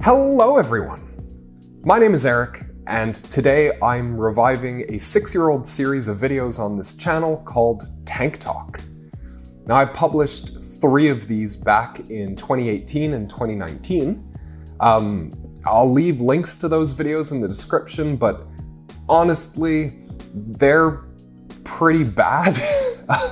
Hello everyone! My name is Eric, and today I'm reviving a 6-year-old series of videos on this channel called Tank Talk. Now, I published 3 of these back in 2018 and 2019. I'll leave links to those videos in the description, but honestly, they're pretty bad.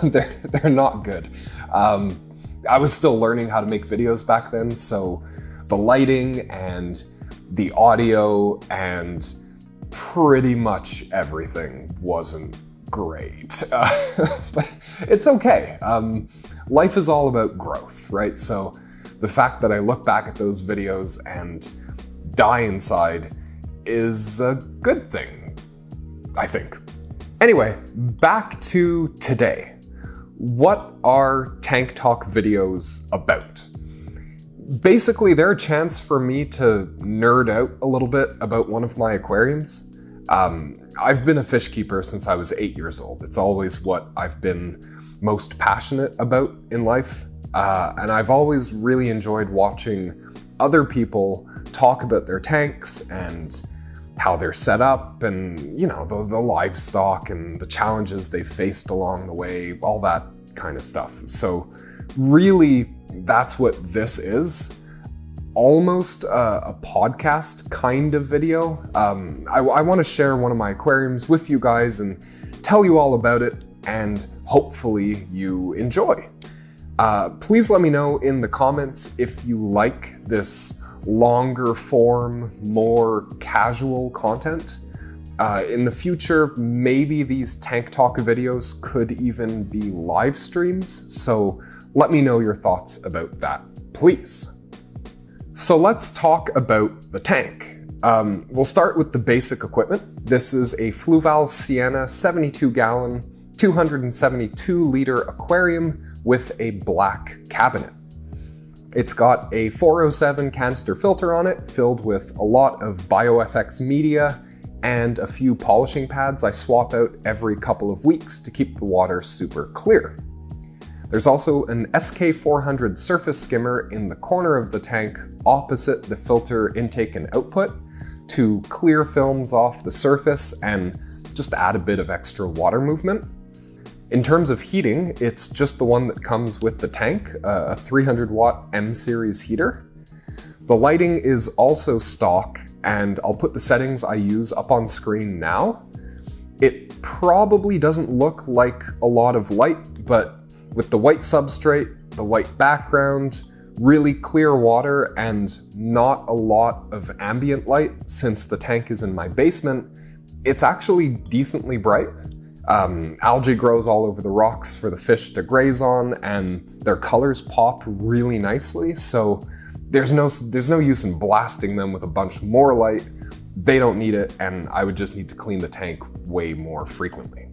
They're not good. I was still learning how to make videos back then, so the lighting and the audio and pretty much everything wasn't great. But it's okay. Life is all about growth, right? So the fact that I look back at those videos and die inside is a good thing, I think. Anyway, back to today. What are Tank Talk videos about? Basically, they're a chance for me to nerd out a little bit about one of my aquariums. I've been a fish keeper since I was 8 years old. It's always what I've been most passionate about in life. And I've always really enjoyed watching other people talk about their tanks and how they're set up and, you know, the livestock and the challenges they've faced along the way, all that kind of stuff. So really, that's what this is. Almost a podcast kind of video. I want to share one of my aquariums with you guys and tell you all about it, and hopefully you enjoy. Please let me know in the comments if you like this longer form, more casual content. In the future, maybe these Tank Talk videos could even be live streams, so let me know your thoughts about that, please. So let's talk about the tank. We'll start with the basic equipment. This is a Fluval Sienna 72-gallon, 272-liter aquarium with a black cabinet. It's got a 407 canister filter on it, filled with a lot of BioFX media and a few polishing pads I swap out every couple of weeks to keep the water super clear. There's also an SK400 surface skimmer in the corner of the tank opposite the filter intake and output to clear films off the surface and just add a bit of extra water movement. In terms of heating, it's just the one that comes with the tank, a 300-watt M-series heater. The lighting is also stock, and I'll put the settings I use up on screen now. It probably doesn't look like a lot of light, but with the white substrate, the white background, really clear water, and not a lot of ambient light since the tank is in my basement, it's actually decently bright. Algae grows all over the rocks for the fish to graze on, and their colors pop really nicely, so there's no use in blasting them with a bunch more light. They don't need it, and I would just need to clean the tank way more frequently.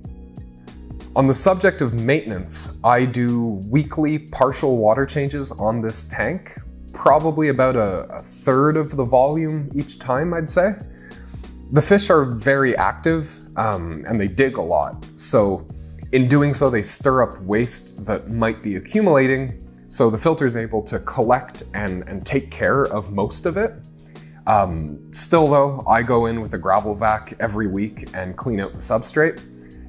On the subject of maintenance, I do weekly partial water changes on this tank, probably about a third of the volume each time, I'd say. The fish are very active, and they dig a lot, so in doing so they stir up waste that might be accumulating, so the filter is able to collect and take care of most of it. Still though, I go in with a gravel vac every week and clean out the substrate.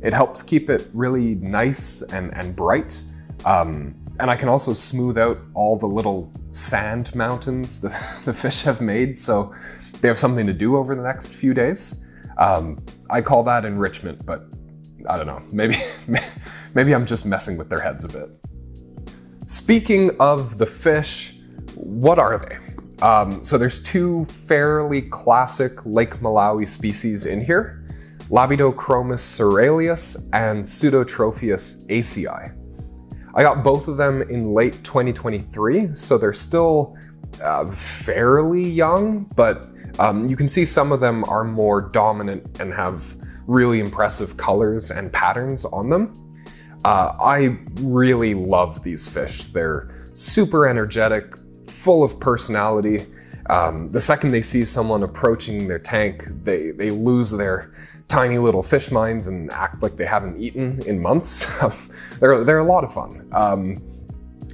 It helps keep it really nice and bright. And I can also smooth out all the little sand mountains the fish have made, so they have something to do over the next few days. I call that enrichment, but I don't know, maybe I'm just messing with their heads a bit. Speaking of the fish, what are they? So there's 2 fairly classic Lake Malawi species in here. Labidochromis cerealius and Pseudotropheus acei. I got both of them in late 2023, so they're still fairly young, but you can see some of them are more dominant and have really impressive colors and patterns on them. I really love these fish. They're super energetic, full of personality. The second they see someone approaching their tank, they lose their tiny little fish minds and act like they haven't eaten in months. They're a lot of fun.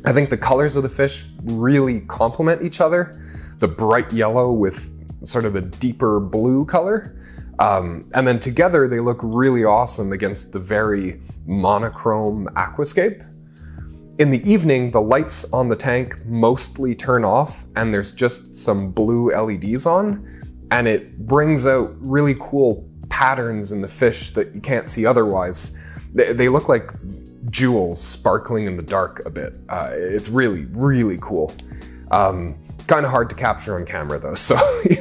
I think the colors of the fish really complement each other. the bright yellow with sort of a deeper blue color. And then together they look really awesome against the very monochrome aquascape. In the evening, the lights on the tank mostly turn off and there's just some blue LEDs on, and it brings out really cool patterns in the fish that you can't see otherwise. They look like jewels sparkling in the dark a bit. It's really, really cool. Kind of hard to capture on camera though, so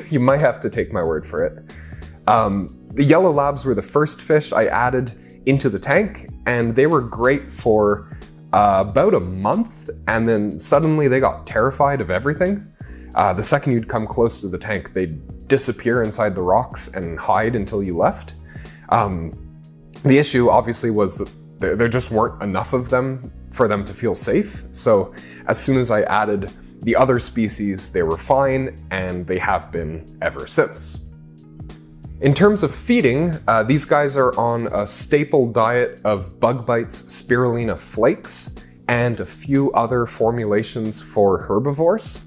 you might have to take my word for it. The yellow labs were the first fish I added into the tank, and they were great for about a month, and then suddenly they got terrified of everything. The second you'd come close to the tank, they'd disappear inside the rocks and hide until you left. The issue obviously was that there just weren't enough of them for them to feel safe. So as soon as I added the other species, they were fine, and they have been ever since. In terms of feeding, these guys are on a staple diet of Bug Bites spirulina flakes and a few other formulations for herbivores.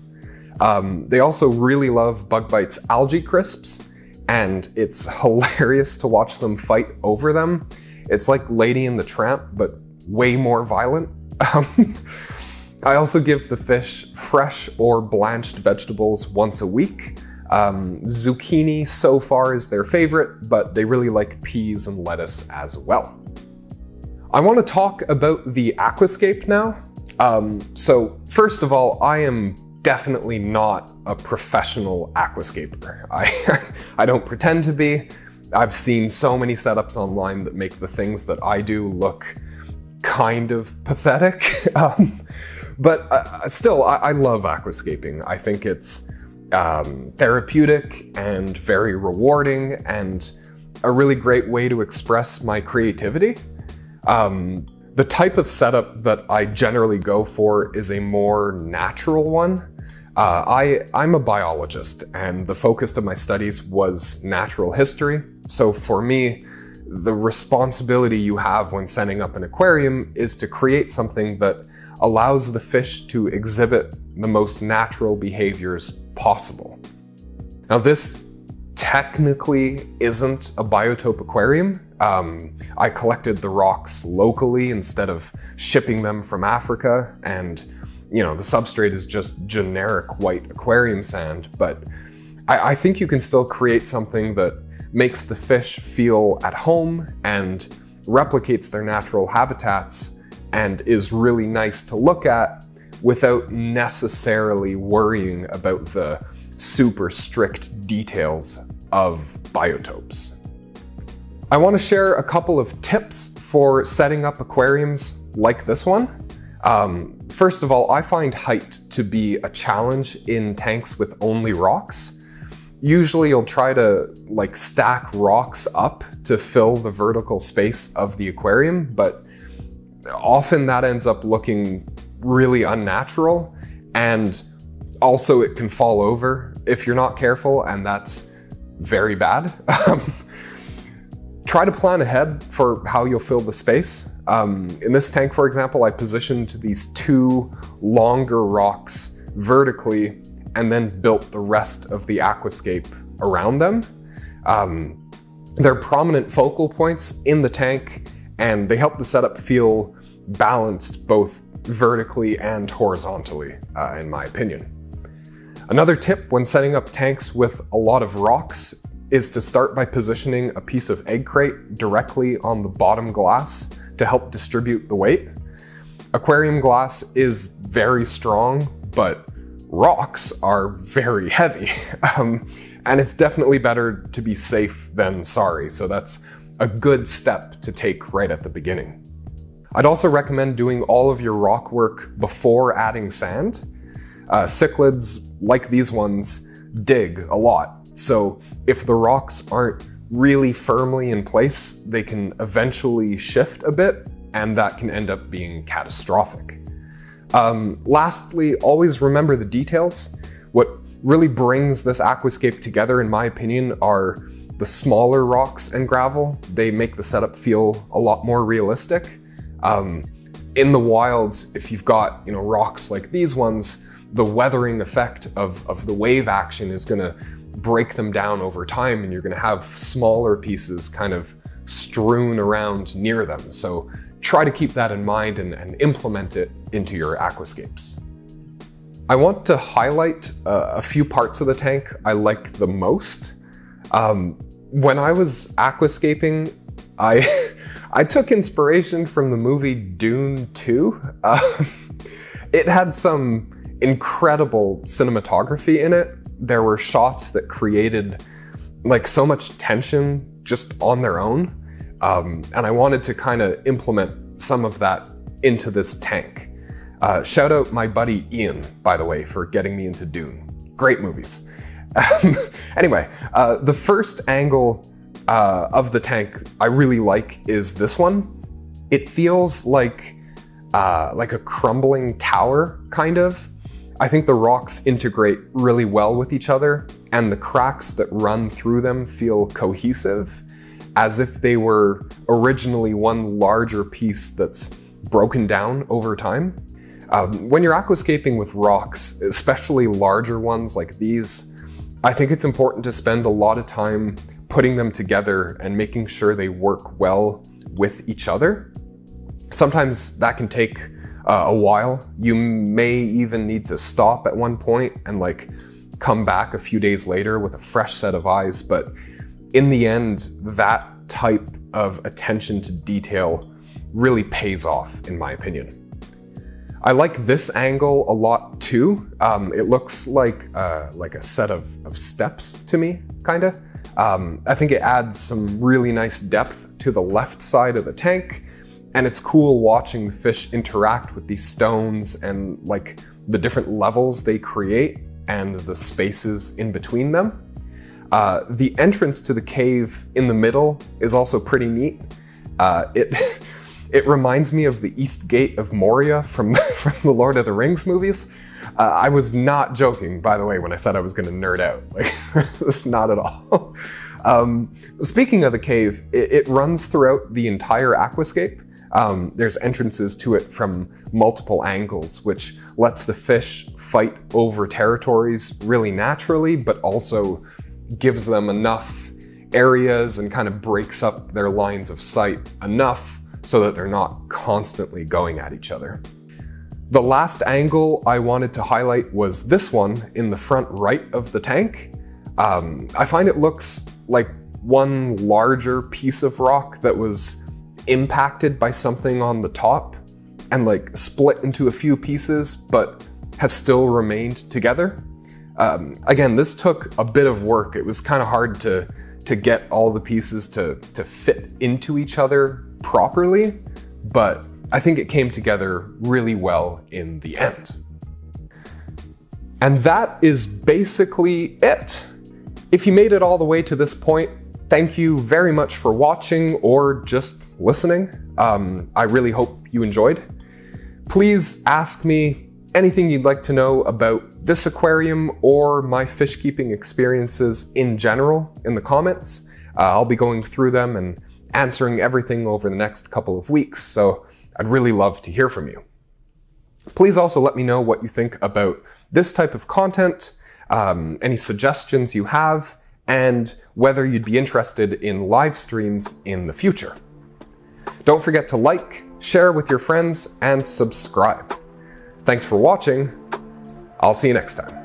They also really love Bug Bites algae crisps, and it's hilarious to watch them fight over them. It's like Lady and the Tramp, but way more violent. I also give the fish fresh or blanched vegetables once a week. Zucchini so far is their favorite, but they really like peas and lettuce as well. I want to talk about the aquascape now. So first of all, I am definitely not a professional aquascaper. I don't pretend to be. I've seen so many setups online that make the things that I do look kind of pathetic. But still, I love aquascaping. I think it's therapeutic and very rewarding and a really great way to express my creativity. The type of setup that I generally go for is a more natural one. I'm a biologist, and the focus of my studies was natural history. So for me, the responsibility you have when setting up an aquarium is to create something that allows the fish to exhibit the most natural behaviors possible. Now, this technically isn't a biotope aquarium. I collected the rocks locally instead of shipping them from Africa, and the substrate is just generic white aquarium sand, but I think you can still create something that makes the fish feel at home and replicates their natural habitats and is really nice to look at without necessarily worrying about the super strict details of biotopes. I want to share a couple of tips for setting up aquariums like this one. First of all, I find height to be a challenge in tanks with only rocks. Usually you'll try to stack rocks up to fill the vertical space of the aquarium, but often that ends up looking really unnatural, and also it can fall over if you're not careful, and that's very bad. Try to plan ahead for how you'll fill the space. In this tank, for example, I positioned these two longer rocks vertically and then built the rest of the aquascape around them. They're prominent focal points in the tank, and they help the setup feel balanced both vertically and horizontally, in my opinion. Another tip when setting up tanks with a lot of rocks is to start by positioning a piece of egg crate directly on the bottom glass to help distribute the weight. Aquarium glass is very strong, but rocks are very heavy. And it's definitely better to be safe than sorry, so that's a good step to take right at the beginning. I'd also recommend doing all of your rock work before adding sand. Cichlids, like these ones, dig a lot, so if the rocks aren't really firmly in place, they can eventually shift a bit, and that can end up being catastrophic. Lastly, always remember the details. What really brings this aquascape together, in my opinion, are the smaller rocks and gravel. They make the setup feel a lot more realistic. In the wild, if you've got rocks like these ones, the weathering effect of the wave action is gonna break them down over time, and you're gonna have smaller pieces kind of strewn around near them. So try to keep that in mind and implement it into your aquascapes. I want to highlight a few parts of the tank I like the most. When I was aquascaping, I took inspiration from the movie Dune 2. It had some incredible cinematography in it. There were shots that created like so much tension just on their own. And I wanted to kind of implement some of that into this tank. Shout out my buddy Ian, by the way, for getting me into Dune. Great movies. Anyway, the first angle of the tank I really like is this one. It feels like a crumbling tower, kind of. I think the rocks integrate really well with each other, and the cracks that run through them feel cohesive, as if they were originally one larger piece that's broken down over time. When you're aquascaping with rocks, especially larger ones like these, I think it's important to spend a lot of time putting them together and making sure they work well with each other. Sometimes that can take a while. You may even need to stop at one point and like come back a few days later with a fresh set of eyes, but in the end, that type of attention to detail really pays off, in my opinion. I like this angle a lot too. It looks like a set of steps to me, kinda. I think it adds some really nice depth to the left side of the tank, and it's cool watching the fish interact with these stones and like the different levels they create and the spaces in between them. The entrance to the cave in the middle is also pretty neat. It reminds me of the East Gate of Moria from the Lord of the Rings movies. I was not joking, by the way, when I said I was going to nerd out. Like, not at all. Speaking of the cave, it runs throughout the entire aquascape. There's entrances to it from multiple angles, which lets the fish fight over territories really naturally, but also gives them enough areas and kind of breaks up their lines of sight enough so that they're not constantly going at each other. The last angle I wanted to highlight was this one in the front right of the tank. I find it looks like one larger piece of rock that was impacted by something on the top and like split into a few pieces, but has still remained together. Again, this took a bit of work. It was kind of hard to get all the pieces to fit into each other properly, but I think it came together really well in the end. And that is basically it. If you made it all the way to this point, thank you very much for watching or just listening. I really hope you enjoyed. Please ask me anything you'd like to know about this aquarium or my fish keeping experiences in general in the comments. I'll be going through them and answering everything over the next couple of weeks, so I'd really love to hear from you. Please also let me know what you think about this type of content, any suggestions you have, and whether you'd be interested in live streams in the future. Don't forget to like, share with your friends, and subscribe. Thanks for watching. I'll see you next time.